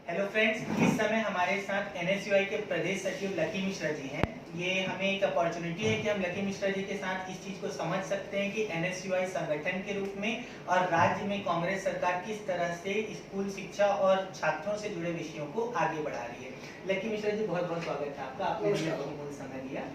Hello friends, इस समय हमारे साथ एनएसयूआई के प्रदेश सचिव लकी मिश्रा जी हैं। ये हमें एक अपॉर्चुनिटी है कि हम लकी मिश्रा जी के साथ इस चीज़ को समझ सकते हैं कि एनएसयूआई संगठन के रूप में और राज्य में कांग्रेस सरकार किस तरह से स्कूल शिक्षा और छात्रों से जुड़े विषयों को आगे बढ़ा रही है। लकी मिश्रा जी, बहुत बहुत स्वागत है आपका, आपने मुझे बहुमूल्य समय दिया।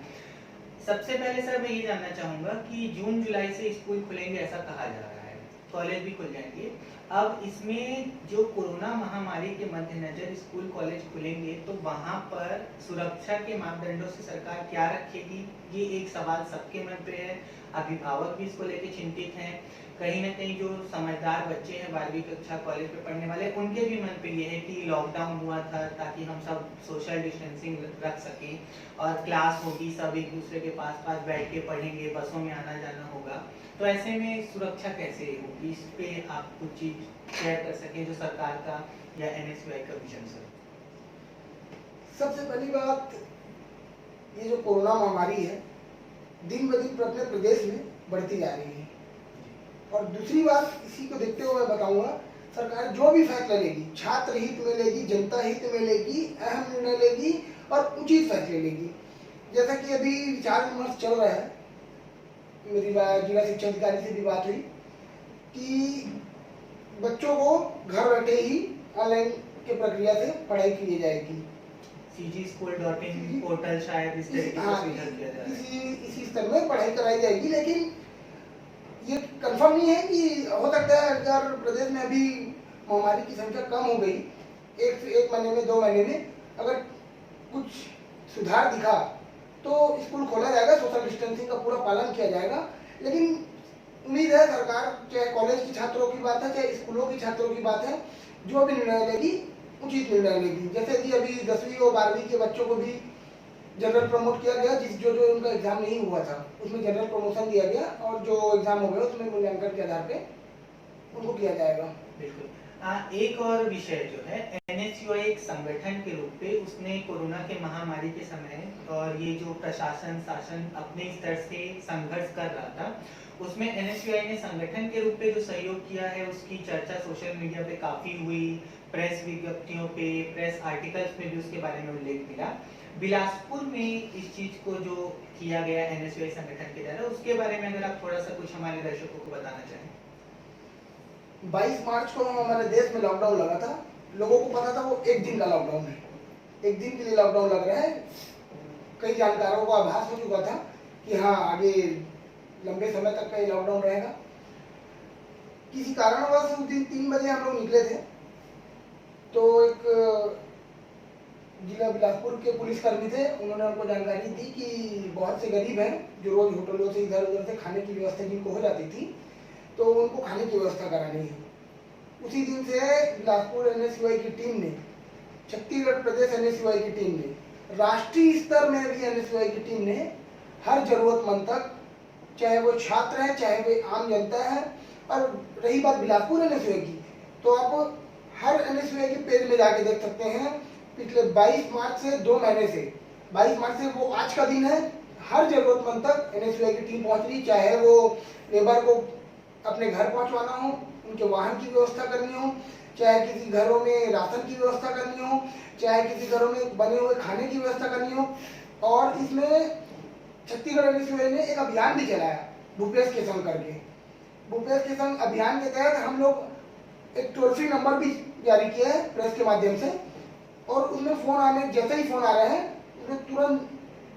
सबसे पहले सर मैं ये जानना चाहूँगा कि जून जुलाई से स्कूल खुलेंगे ऐसा कहा जा रहा है, कॉलेज भी खुल जाएंगे। अब इसमें जो कोरोना महामारी के मद्देनजर स्कूल कॉलेज खुलेंगे तो वहाँ पर सुरक्षा के मापदंडों से सरकार क्या रखेगी, ये एक सवाल सबके मन पे है। अभिभावक भी इसको लेके चिंतित हैं। कहीं ना कहीं जो समझदार बच्चे हैं 12वीं कक्षा कॉलेज में पढ़ने वाले, उनके भी मन पे ये है कि लॉकडाउन हुआ था ताकि हम सब सोशल डिस्टेंसिंग रख सकें और क्लास होगी, सब एक दूसरे के पास पास बैठ के पढ़ेंगे, बसों में आना जाना होगा। तो ऐसे में सुरक्षा कैसे होगी, इस पे आप कुछ चीज शेयर कर सकें जो सरकार का या एनएसयूआई का विजन सर। सबसे पहली बात, ये जो कोरोना महामारी है दिन ब दिन अपने प्रदेश में बढ़ती जा रही है। और दूसरी बात, इसी को देखते हुए मैं बताऊंगा, सरकार जो भी फैसला लेगी छात्र हित में लेगी, जनता हित में लेगी, अहम निर्णय लेगी और उचित फैसले लेगी। जैसा कि अभी विचार विमर्श चल रहा है, मेरी जिला शिक्षा अधिकारी से भी बात हुई कि बच्चों को घर बैठे ही ऑनलाइन के प्रक्रिया से पढ़ाई की जाएगी। cgschool.in पोर्टल शायद इस तरीके से सुविधा दिया जा रहा है। इसी स्तर में पढ़ाई कराई जाएगी, लेकिन ये कंफर्म नहीं है कि हो सकता है अगर प्रदेश में अभी महामारी की संख्या कम हो गई, एक महीने में 2 महीने में अगर कुछ सुधार दिखा तो स्कूल खोला जाएगा, सोशल डिस्टेंसिंग का पूरा पालन किया जाएगा। लेकिन उम्मीद है सरकार, चाहे कॉलेज के छात्रों की बात है चाहे स्कूलों के छात्रों की बात है, जो भी निर्णय लेगी उचित निर्णय लेगी। जैसे कि अभी 10वीं और 12वीं के बच्चों को भी जनरल प्रमोट किया गया, जो उनका एग्जाम नहीं हुआ था उसमें जनरल प्रमोशन दिया गया, और जो एग्जाम हो गया उसमें मूल्यांकन के आधार पे उनको किया जाएगा। बिल्कुल। एक और विषय जो है, एनएसयूआई एक संगठन के रूप में उसने कोरोना के महामारी के समय और ये जो प्रशासन शासन अपने स्तर से संघर्ष कर रहा था, उसमें एनएसयूआई ने संगठन के रूप में जो सहयोग किया है उसकी चर्चा सोशल मीडिया पे काफी हुई, प्रेस विज्ञप्तियों पे, प्रेस आर्टिकल्स में भी उसके बारे में उल्लेख मिला। बिलासपुर में इस चीज को जो किया गया एनएसयूआई संगठन के द्वारा, उसके बारे में अगर आप थोड़ा सा कुछ हमारे दर्शकों को बताना चाहें। 22 मार्च को हमारे देश में लॉकडाउन लगा था। लोगों को पता था वो 1 दिन का लॉकडाउन है, 1 दिन के लिए लॉकडाउन लग रहा है। कई जानकारों को आभास हो चुका था कि हाँ, आगे लंबे समय तक का ये लॉकडाउन रहेगा। किसी कारणवश उस दिन 3 बजे हम लोग निकले थे, तो एक जिला बिलासपुर के पुलिसकर्मी थे, उन्होंने हमको जानकारी दी कि बहुत से गरीब हैं जो रोज होटलों से इधर उधर से खाने की व्यवस्था जिनको हो जाती थी, तो उनको खाने की व्यवस्था करानी है। उसी दिन से बिलासपुर एनएसयूआई की टीम ने, छत्तीसगढ़ प्रदेश एनएसयूआई की टीम ने, राष्ट्रीय स्तर में भी एनएसयूआई की टीम ने हर जरूरतमंद तक, चाहे वो छात्र है चाहे वो आम जनता है, और रही बात बिलासपुर एनएसयूआई की, तो आप हर एनएसयूआई के पेज में जाके देख सकते हैं। पिछले 22 मार्च से 2 महीने से, 22 मार्च से वो आज का दिन है, हर जरूरतमंद तक एनएसयूआई की टीम पहुंच रही। चाहे वो लेबर को अपने घर पहुंचवाना हो, उनके वाहन की व्यवस्था करनी हो, चाहे किसी घरों में राशन की व्यवस्था करनी हो, चाहे किसी घरों में बने हुए खाने की व्यवस्था करनी हो। और इसमें छत्तीसगढ़ एनएसयूआई ने एक अभियान भी चलाया, भूपेश के संग करके। भूपेश के संग अभियान के तहत हम लोग एक टोल फ्री नंबर भी जारी किया है प्रेस के माध्यम से, और उसमें फोन आने, जैसे ही फोन आ रहे हैं उसमें तुरंत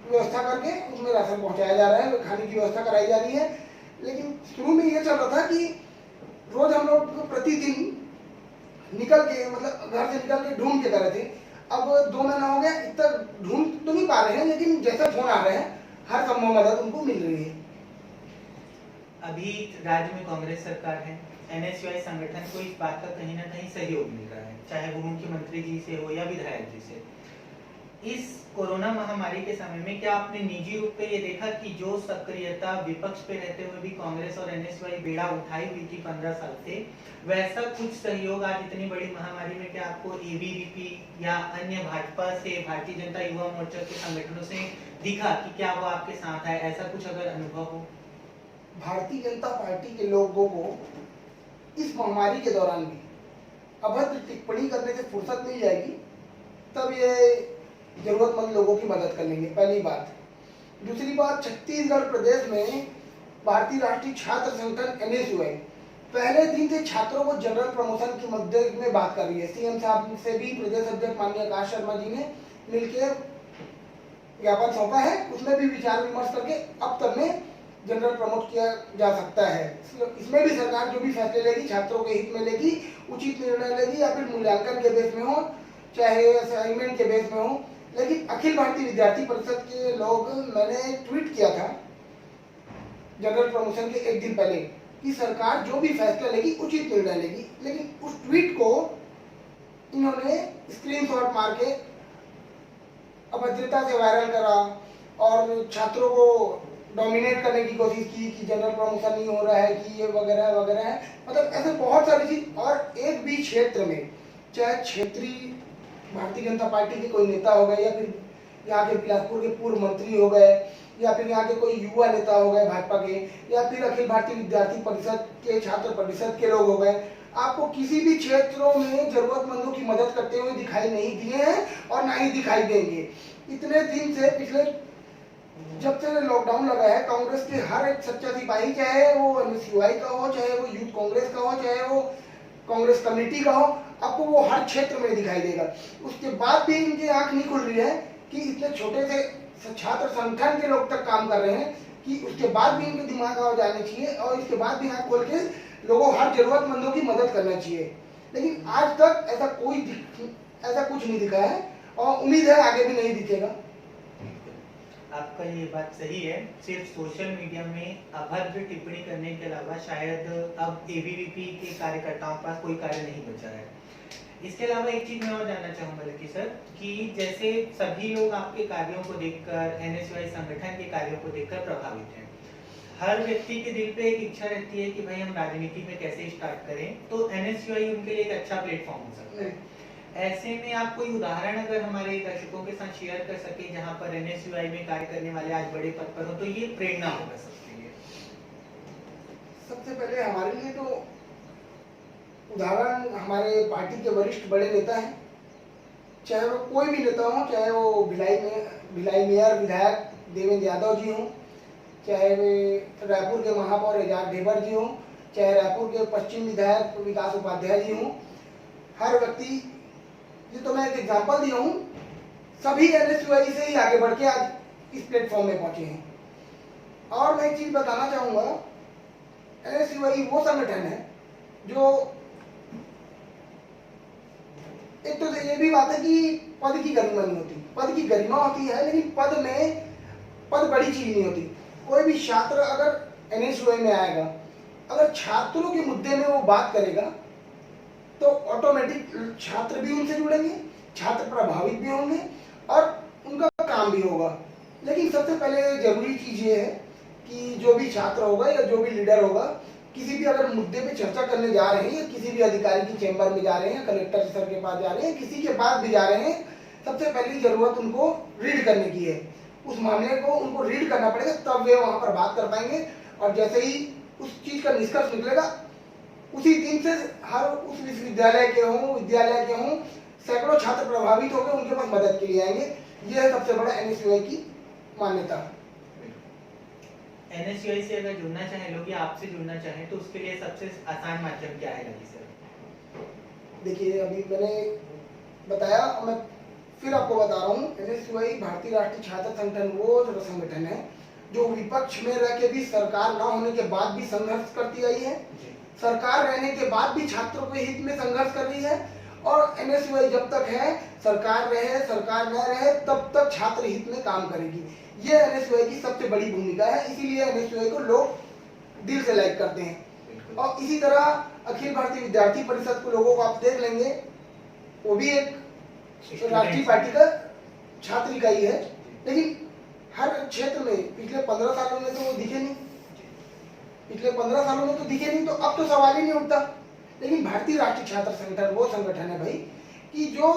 व्यवस्था करके उसमें राशन पहुंचाया जा रहा है, खाने की व्यवस्था कराई जा रही है। लेकिन शुरू में ये चल रहा था कि रोज हम लोग प्रतिदिन निकल के, मतलब घर से निकल के ढूंढ के कर रहे थे। अब 2 महीना हो गया, इतना ढूंढ तो नहीं पा रहे हैं, लेकिन जैसे फोन आ रहे हैं हर संभव मदद उनको मिल रही है। अभी राज्य में कांग्रेस सरकार है, एनएसयूआई संगठन को इस बात का कहीं ना कहीं सहयोग मिल रहा है, चाहे वो मुख्यमंत्री जी से हो या विधायक जी से। इस कोरोना महामारी के समय में क्या आपने निजी रूप पे ये देखा कि जो सक्रियता विपक्ष पे रहते हुए भी कांग्रेस और एनएसयूआई बेड़ा उठाई हुई थी 15 साल से, वैसा कुछ सहयोग आज इतनी बड़ी महामारी में क्या आपको एबीवीपी या अन्य भाजपा से, भारतीय जनता युवा मोर्चा के संगठनों से दिखा कि क्या वो आपके साथ है, ऐसा कुछ अगर अनुभव हो? भारतीय जनता पार्टी के लोगों को इस महामारी के दौरान भी अभद्र टिप्पणी करने से फुर्सत मिल जाएगी तब ये जरूरतमंद लोगों की मदद कर लेंगे, पहली बात। दूसरी बात, छत्तीसगढ़ प्रदेश में भारतीय राष्ट्रीय छात्र संगठन एनएसयूआई पहले दिन से छात्रों को जनरल प्रमोशन के मुद्दे में बात कर रही है। सीएम साहब से भी प्रदेश अध्यक्ष माननीय आकाश शर्मा जी ने मिलकर ज्ञापन सौंपा है, उसमें भी विचार विमर्श करके अब तक में जनरल प्रमोट किया जा सकता है। इसमें भी सरकार जो भी फैसले लेगी छात्रों के हित में लेगी, उचित निर्णय लेगी, या फिर मूल्यांकन के बेस में हो चाहे असाइनमेंट के बेस में हो। लेकिन अखिल भारतीय विद्यार्थी परिषद के लोग, मैंने ट्वीट किया था जनरल प्रमोशन के एक दिन पहले कि सरकार जो भी फैसला लेगी उचित निर्णय लेगी, लेकिन उस ट्वीट को इन्होंने स्क्रीनशॉट मार के अभद्रता से वायरल करा और छात्रों को डोमिनेट करने की कोशिश की कि जनरल प्रमोशन नहीं हो रहा है, कि ये वगैरह वगैरह है। मतलब ऐसे बहुत सारी चीज। और एक भी क्षेत्र में, चाहे क्षेत्रीय भारतीय जनता पार्टी के कोई नेता हो गए, या फिर यहाँ के बिलासपुर के पूर्व मंत्री हो गए, या फिर यहाँ के कोई युवा नेता हो गए भाजपा के, या फिर अखिल भारतीय विद्यार्थी परिषद के छात्र परिषद के लोग हो गए, आपको किसी भी क्षेत्रों में जरूरतमंदों की मदद करते हुए दिखाई नहीं दिए हैं और ना ही दिखाई देंगे। इतने दिन से, पिछले जब से लॉकडाउन लगा है, कांग्रेस के हर एक सच्चा सिपाही, चाहे वो एनएसयूआई का हो, चाहे वो यूथ कांग्रेस का हो, चाहे वो कांग्रेस कमेटी का हो, आपको वो हर क्षेत्र में दिखाई देगा। उसके बाद भी इनकी आंख नहीं खुल रही है कि इतने छोटे से छात्र संगठन के लोग तक काम कर रहे हैं, कि उसके बाद भी इनके दिमाग आ जाने चाहिए और इसके बाद भी आंख खोल के लोगों, हर जरूरतमंदों की मदद करना चाहिए। लेकिन आज तक ऐसा कुछ नहीं दिखा है और उम्मीद है आगे भी नहीं दिखेगा। आपका ये बात सही है। सिर्फ सोशल मीडिया में अभद्र टिप्पणी करने के अलावा शायद अब एबीवीपी के कार्यकर्ताओं के पास कोई कार्य नहीं बचा है। इसके अलावा एक चीज मैं और जानना चाहूंगा लकी सर, कि जैसे सभी लोग आपके कार्यों को देखकर, एनएसयूआई संगठन के कार्यों को देखकर प्रभावित हैं, हर व्यक्ति के दिल पे एक इच्छा रहती है कि भाई हम राजनीति में कैसे स्टार्ट करें, तो एनएसयूआई उनके लिए एक अच्छा प्लेटफॉर्म हो सकता है। ऐसे में आप कोई उदाहरण अगर हमारे दर्शकों के साथ शेयर कर सके जहां पर एनएसयूआई में कार्य करने वाले आज बड़े पद पर हो, तो ये प्रेरणा होगा सबके लिए। सबसे पहले हमारे लिए तो उदाहरण हमारे पार्टी के वरिष्ठ बड़े नेता हैं, चाहे वो कोई भी नेता हो, चाहे वो भिलाई मेयर विधायक देवेंद्र यादव जी हों, चाहे वे रायपुर के महापौर एजाज ढेबर जी हों, चाहे रायपुर के पश्चिम विधायक विकास उपाध्याय जी हों। हर व्यक्ति, ये तो मैं एक एग्जांपल दिया हूँ, सभी एनएसयूआई से ही आगे बढ़ के आज इस प्लेटफॉर्म में पहुंचे हैं। और मैं एक चीज बताना चाहूंगा, एनएसयूआई वो संगठन है जो, एक तो ये भी बात है कि पद की गरिमा नहीं होती, पद की गरिमा होती है लेकिन पद बड़ी चीज नहीं होती। कोई भी छात्र अगर एनएसयूआई में आएगा, अगर छात्रों के मुद्दे में वो बात करेगा तो ऑटोमेटिक छात्र भी उनसे जुड़ेंगे, छात्र प्रभावित भी होंगे और उनका काम भी होगा। लेकिन सबसे पहले जरूरी चीज ये है कि जो भी छात्र होगा या जो भी लीडर होगा, किसी भी अगर मुद्दे पे चर्चा करने जा रहे हैं, या किसी भी अधिकारी की चैम्बर में जा रहे हैं, कलेक्टर सर के पास जा रहे हैं, किसी के पास भी जा रहे हैं, सबसे पहली जरूरत उनको रीड करने की है। उस मामले को उनको रीड करना पड़ेगा, तब वे वहां पर बात कर पाएंगे। और जैसे ही उस चीज का निष्कर्ष निकलेगा, उसी दिन से हर उस विश्वविद्यालय के हों, विद्यालय के हों, सैकड़ों छात्र प्रभावित होकर उनके पास मदद के लिए आएंगे। यह है सबसे बड़ा एनएसयूआई की मान्यता। एनएसयूआई से अगर जुड़ना चाहे लोग, या आपसे जुड़ना चाहे, तो उसके लिए सबसे आसान माध्यम क्या है लकी सर? देखिए, अभी मैंने बताया, मैं फिर आपको बता रहा हूँ, एनएसयूआई भारतीय राष्ट्रीय छात्र संगठन वो जो संगठन है जो विपक्ष में रह के भी, सरकार न होने के बाद भी संघर्ष करती आई है, सरकार रहने के बाद भी छात्रों के हित में संघर्ष कर रही है। और एनएसयूआई जब तक है, सरकार रहे सरकार न रहे, तब तक छात्र हित में काम करेगी। ये एनएसयूआई की सबसे बड़ी भूमिका है, इसीलिए एनएसयूआई को लोग दिल से लाइक करते हैं। और इसी तरह अखिल भारतीय विद्यार्थी परिषद को लोगों को आप देख लेंगे, वो भी एक राष्ट्रीय पार्टी का छात्र इकाई है, लेकिन हर क्षेत्र में पिछले 15 सालों में तो वो दिखे नहीं, पिछले 15 सालों में तो दिखे नहीं, तो अब तो सवाल ही नहीं उठता। लेकिन भारतीय राष्ट्रीय छात्र संगठन वो संगठन है भाई, कि जो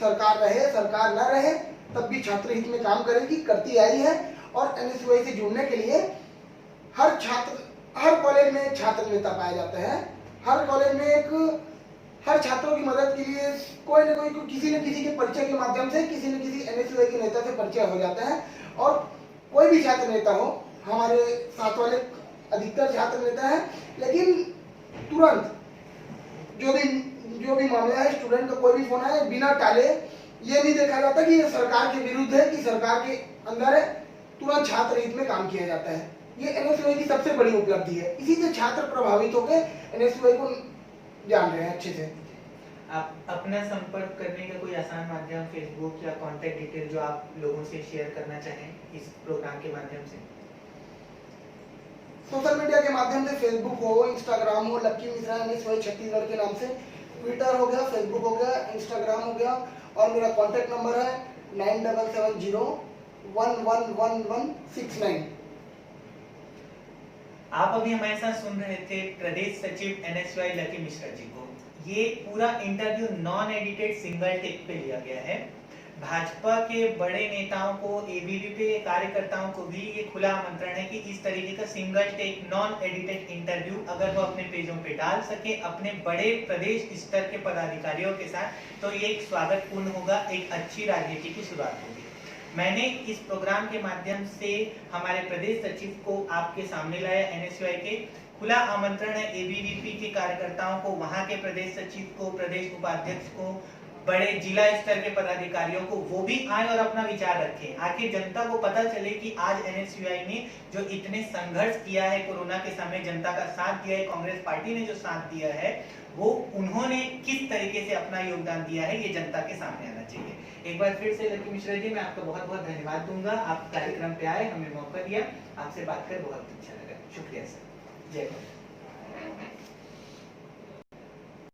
सरकार रहे सरकार न रहे, तब भी छात्र हित में काम करेगी, करती आई है। और एनएसयूआई से जुड़ने के लिए हर कॉलेज में एक छात्र नेता पाया जाता है, हर कॉलेज में एक हर छात्रों की मदद के लिए कोई न कोई किसी न किसी के परिचय के माध्यम से किसी न किसी एनएसयूआई के नेता से परिचय हो जाता है। और कोई भी छात्र नेता हो, हमारे साथ वाले अधिकतर छात्र नेता है, लेकिन तुरंत जो भी मामला है, स्टूडेंट का कोई भी फोन आए, बिना टाले, ये नहीं देखा जाता कि ये सरकार के विरुद्ध है कि सरकार के अंदर है, तुरंत छात्र हित में काम किया जाता है। ये एनएसयूआई की सबसे बड़ी उपलब्धि है। इसी से छात्र प्रभावित होकर एनएसयूआई को जान रहे हैं अच्छे से। आप अपना संपर्क करने का कोई आसान माध्यम, फेसबुक या कांटेक्ट डिटेल जो आप लोगों से शेयर करना चाहें इस प्रोग्राम के माध्यम से? सोशल मीडिया के माध्यम से फेसबुक हो, इंस्टाग्राम हो, लक्की मिश्रा एनएसयूआई छत्तीसगढ़ के नाम से, ट्विटर हो गया, फेसबुक हो गया, इंस्टाग्राम हो गया, और मेरा कांटेक्ट नंबर है 9770111169। आप अभी हमारे साथ सुन रहे थे प्रदेश सचिव एनएसयूआई लकी मिश्रा जी को। ये पूरा interview non edited single take पे लिया गया है। भाजपा के बड़े नेताओं को, एबीवीपी के कार्यकर्ताओं को भी ये खुला आमंत्रण है कि इस तरीके का single take non edited interview अगर वो अपने पेजों पे डाल सके अपने बड़े प्रदेश स्तर के पदाधिकारियों के साथ, तो ये एक स्वागतपूर्ण होगा, एक अच्छी राजनीति की शुरुआत होगी। मैंने इस प्रोग्राम के माध्यम से हमारे प्रदेश सचिव को आपके सामने लाया। एनएसयूआई के खुला आमंत्रण है एबीवीपी के कार्यकर्ताओं को, वहां के प्रदेश सचिव को, प्रदेश उपाध्यक्ष को, बड़े जिला स्तर के पदाधिकारियों को, वो भी आए और अपना विचार रखें। आखिर जनता को पता चले कि आज एनएसयूआई ने जो इतने संघर्ष किया है, कोरोना के समय जनता का साथ दिया है, कांग्रेस पार्टी ने जो साथ दिया है, वो उन्होंने किस तरीके से अपना योगदान दिया है, ये जनता के सामने आना चाहिए। एक बार फिर से लकी मिश्रा जी, मैं आपका बहुत बहुत धन्यवाद दूंगा। आप कार्यक्रम पे आए, हमें मौका दिया, आपसे बात कर बहुत अच्छा लगा। शुक्रिया सर। जय हिंद।